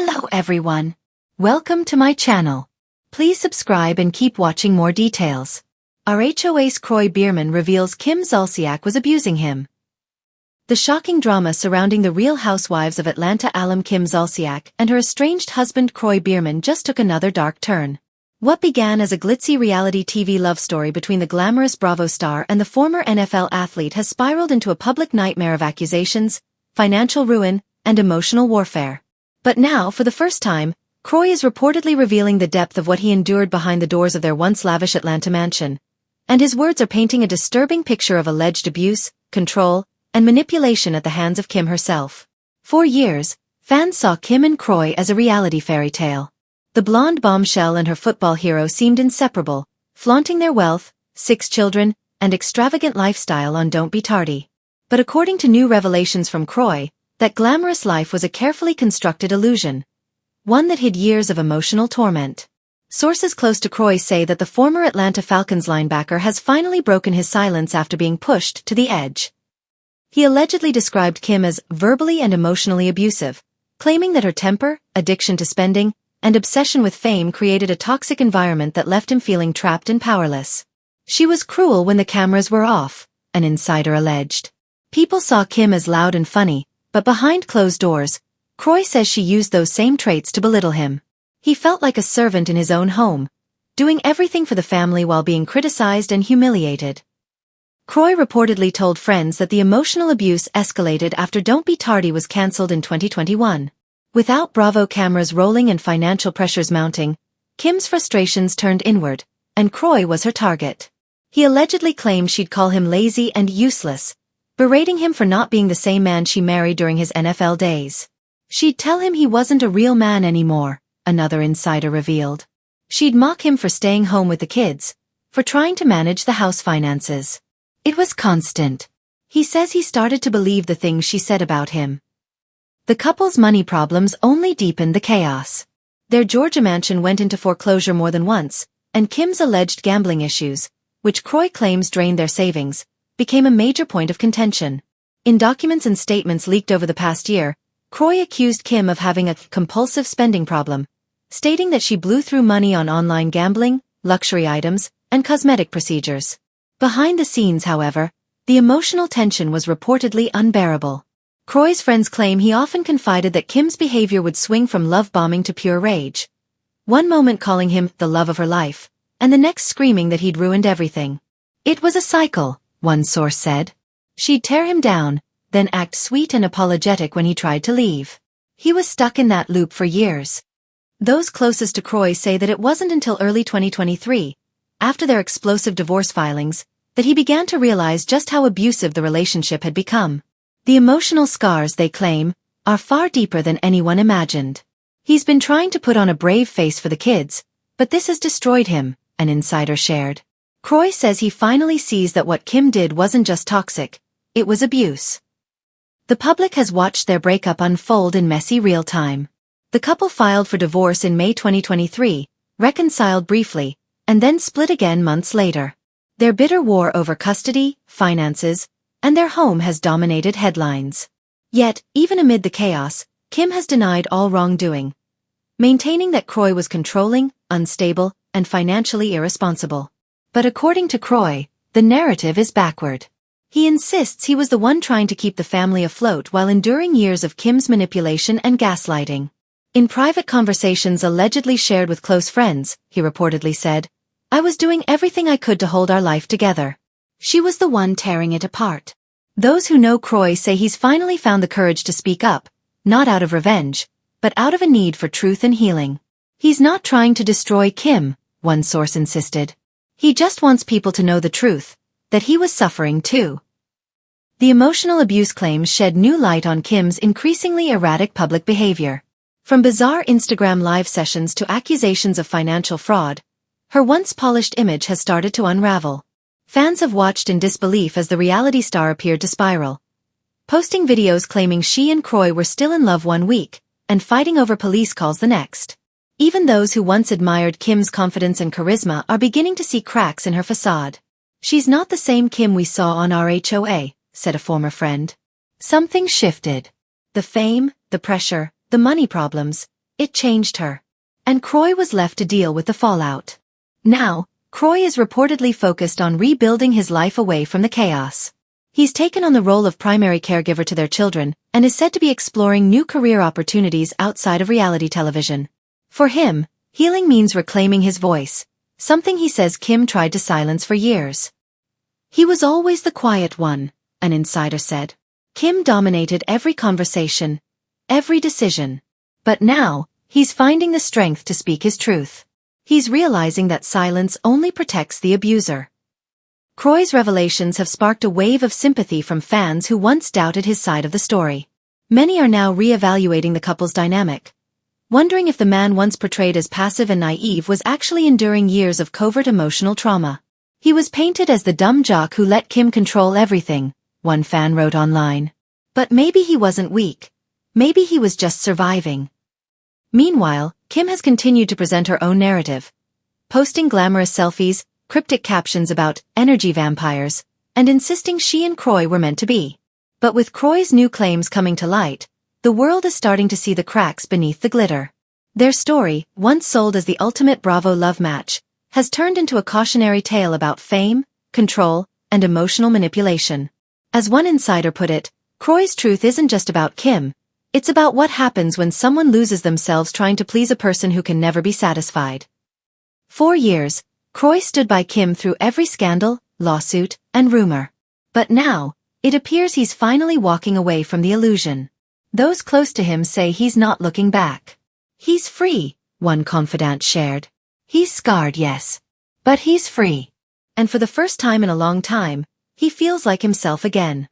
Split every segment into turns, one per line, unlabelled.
Hello everyone. Welcome to my channel. Please subscribe and keep watching more details. RHOA's Kroy Biermann reveals Kim Zolciak was abusing him. The shocking drama surrounding the Real Housewives of Atlanta alum Kim Zolciak and her estranged husband Kroy Biermann just took another dark turn. What began as a glitzy reality TV love story between the glamorous Bravo star and the former NFL athlete has spiraled into a public nightmare of accusations, financial ruin, and emotional warfare. But now, for the first time, Kroy is reportedly revealing the depth of what he endured behind the doors of their once lavish Atlanta mansion. And his words are painting a disturbing picture of alleged abuse, control, and manipulation at the hands of Kim herself. For years, fans saw Kim and Kroy as a reality fairy tale. The blonde bombshell and her football hero seemed inseparable, flaunting their wealth, 6 children, and extravagant lifestyle on Don't Be Tardy. But according to new revelations from Kroy, that glamorous life was a carefully constructed illusion. One that hid years of emotional torment. Sources close to Kroy say that the former Atlanta Falcons linebacker has finally broken his silence after being pushed to the edge. He allegedly described Kim as verbally and emotionally abusive, claiming that her temper, addiction to spending, and obsession with fame created a toxic environment that left him feeling trapped and powerless. She was cruel when the cameras were off, an insider alleged. People saw Kim as loud and funny, but behind closed doors, Kroy says she used those same traits to belittle him. He felt like a servant in his own home, doing everything for the family while being criticized and humiliated. Kroy reportedly told friends that the emotional abuse escalated after Don't Be Tardy was cancelled in 2021. Without Bravo cameras rolling and financial pressures mounting, Kim's frustrations turned inward, and Kroy was her target. He allegedly claimed she'd call him lazy and useless, berating him for not being the same man she married during his NFL days. She'd tell him he wasn't a real man anymore, another insider revealed. She'd mock him for staying home with the kids, for trying to manage the house finances. It was constant. He says he started to believe the things she said about him. The couple's money problems only deepened the chaos. Their Georgia mansion went into foreclosure more than once, and Kim's alleged gambling issues, which Kroy claims drained their savings, became a major point of contention. In documents and statements leaked over the past year, Kroy accused Kim of having a compulsive spending problem, stating that she blew through money on online gambling, luxury items, and cosmetic procedures. Behind the scenes, however, the emotional tension was reportedly unbearable. Kroy's friends claim he often confided that Kim's behavior would swing from love bombing to pure rage. One moment calling him the love of her life, and the next screaming that he'd ruined everything. It was a cycle, one source said. She'd tear him down, then act sweet and apologetic when he tried to leave. He was stuck in that loop for years. Those closest to Kroy say that it wasn't until early 2023, after their explosive divorce filings, that he began to realize just how abusive the relationship had become. The emotional scars, they claim, are far deeper than anyone imagined. He's been trying to put on a brave face for the kids, but this has destroyed him, an insider shared. Kroy says he finally sees that what Kim did wasn't just toxic, it was abuse. The public has watched their breakup unfold in messy real time. The couple filed for divorce in May 2023, reconciled briefly, and then split again months later. Their bitter war over custody, finances, and their home has dominated headlines. Yet, even amid the chaos, Kim has denied all wrongdoing, maintaining that Kroy was controlling, unstable, and financially irresponsible. But according to Kroy, the narrative is backward. He insists he was the one trying to keep the family afloat while enduring years of Kim's manipulation and gaslighting. In private conversations allegedly shared with close friends, he reportedly said, "I was doing everything I could to hold our life together. She was the one tearing it apart." Those who know Kroy say he's finally found the courage to speak up, not out of revenge, but out of a need for truth and healing. He's not trying to destroy Kim, one source insisted. He just wants people to know the truth, that he was suffering too. The emotional abuse claims shed new light on Kim's increasingly erratic public behavior. From bizarre Instagram live sessions to accusations of financial fraud, her once polished image has started to unravel. Fans have watched in disbelief as the reality star appeared to spiral, posting videos claiming she and Kroy were still in love one week, and fighting over police calls the next. Even those who once admired Kim's confidence and charisma are beginning to see cracks in her facade. "She's not the same Kim we saw on RHOA," said a former friend. Something shifted. The fame, the pressure, the money problems, it changed her. And Kroy was left to deal with the fallout. Now, Kroy is reportedly focused on rebuilding his life away from the chaos. He's taken on the role of primary caregiver to their children, and is said to be exploring new career opportunities outside of reality television. For him, healing means reclaiming his voice, something he says Kim tried to silence for years. He was always the quiet one, an insider said. Kim dominated every conversation, every decision. But now, he's finding the strength to speak his truth. He's realizing that silence only protects the abuser. Kroy's revelations have sparked a wave of sympathy from fans who once doubted his side of the story. Many are now re-evaluating the couple's dynamic, wondering if the man once portrayed as passive and naive was actually enduring years of covert emotional trauma. He was painted as the dumb jock who let Kim control everything, one fan wrote online. But maybe he wasn't weak. Maybe he was just surviving. Meanwhile, Kim has continued to present her own narrative, posting glamorous selfies, cryptic captions about energy vampires, and insisting she and Kroy were meant to be. But with Kroy's new claims coming to light, the world is starting to see the cracks beneath the glitter. Their story, once sold as the ultimate Bravo love match, has turned into a cautionary tale about fame, control, and emotional manipulation. As one insider put it, Kroy's truth isn't just about Kim, it's about what happens when someone loses themselves trying to please a person who can never be satisfied. For years, Kroy stood by Kim through every scandal, lawsuit, and rumor. But now, it appears he's finally walking away from the illusion. Those close to him say he's not looking back. He's free, one confidant shared. He's scarred, yes. But he's free. And for the first time in a long time, he feels like himself again.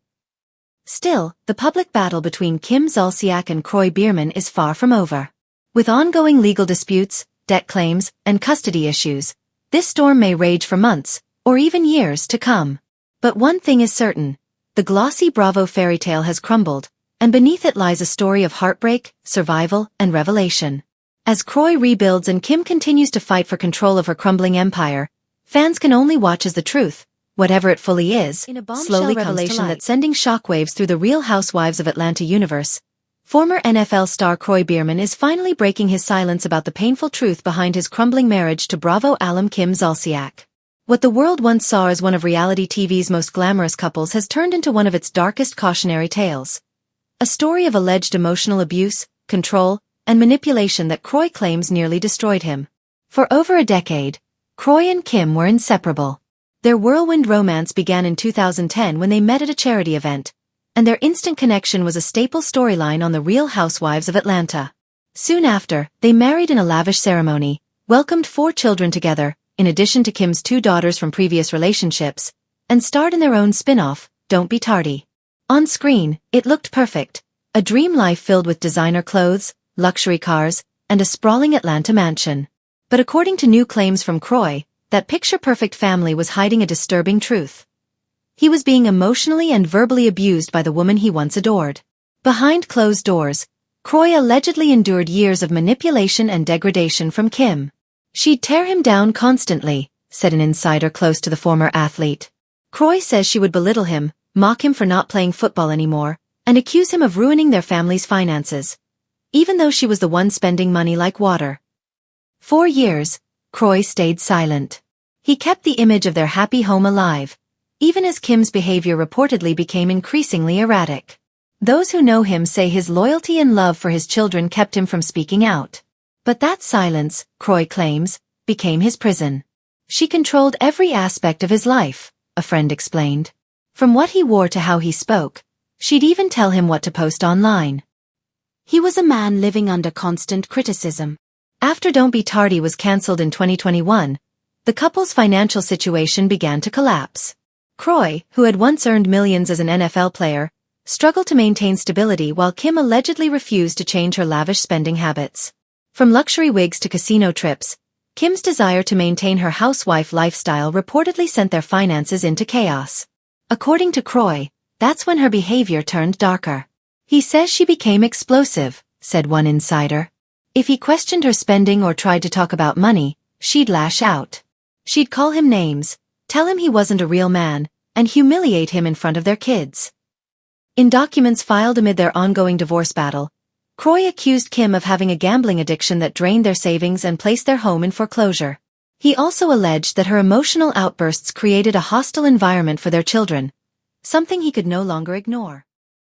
Still, the public battle between Kim Zolciak and Kroy Biermann is far from over. With ongoing legal disputes, debt claims, and custody issues, this storm may rage for months, or even years to come. But one thing is certain, the glossy Bravo fairy tale has crumbled, and beneath it lies a story of heartbreak, survival, and revelation. As Kroy rebuilds and Kim continues to fight for control of her crumbling empire, fans can only watch as the truth, whatever it fully is, slowly revelation that's sending shockwaves through the Real Housewives of Atlanta universe. Former NFL star Kroy Biermann is finally breaking his silence about the painful truth behind his crumbling marriage to Bravo alum Kim Zolciak. What the world once saw as one of reality TV's most glamorous couples has turned into one of its darkest cautionary tales. A story of alleged emotional abuse, control, and manipulation that Kroy claims nearly destroyed him. For over a decade, Kroy and Kim were inseparable. Their whirlwind romance began in 2010 when they met at a charity event, and their instant connection was a staple storyline on The Real Housewives of Atlanta. Soon after, they married in a lavish ceremony, welcomed 4 children together, in addition to Kim's 2 daughters from previous relationships, and starred in their own spin-off, Don't Be Tardy. On screen, it looked perfect, a dream life filled with designer clothes, luxury cars, and a sprawling Atlanta mansion. But according to new claims from Kroy, that picture-perfect family was hiding a disturbing truth. He was being emotionally and verbally abused by the woman he once adored. Behind closed doors, Kroy allegedly endured years of manipulation and degradation from Kim. She'd tear him down constantly, said an insider close to the former athlete. Kroy says she would belittle him, mock him for not playing football anymore, and accuse him of ruining their family's finances, even though she was the one spending money like water. For years, Kroy stayed silent. He kept the image of their happy home alive, even as Kim's behavior reportedly became increasingly erratic. Those who know him say his loyalty and love for his children kept him from speaking out. But that silence, Kroy claims, became his prison. She controlled every aspect of his life, a friend explained. From what he wore to how he spoke, she'd even tell him what to post online. He was a man living under constant criticism. After Don't Be Tardy was cancelled in 2021, the couple's financial situation began to collapse. Kroy, who had once earned millions as an NFL player, struggled to maintain stability while Kim allegedly refused to change her lavish spending habits. From luxury wigs to casino trips, Kim's desire to maintain her housewife lifestyle reportedly sent their finances into chaos. According to Kroy, that's when her behavior turned darker. He says she became explosive, said one insider. If he questioned her spending or tried to talk about money, she'd lash out. She'd call him names, tell him he wasn't a real man, and humiliate him in front of their kids. In documents filed amid their ongoing divorce battle, Kroy accused Kim of having a gambling addiction that drained their savings and placed their home in foreclosure. He also alleged that her emotional outbursts created a hostile environment for their children, something he could no longer ignore.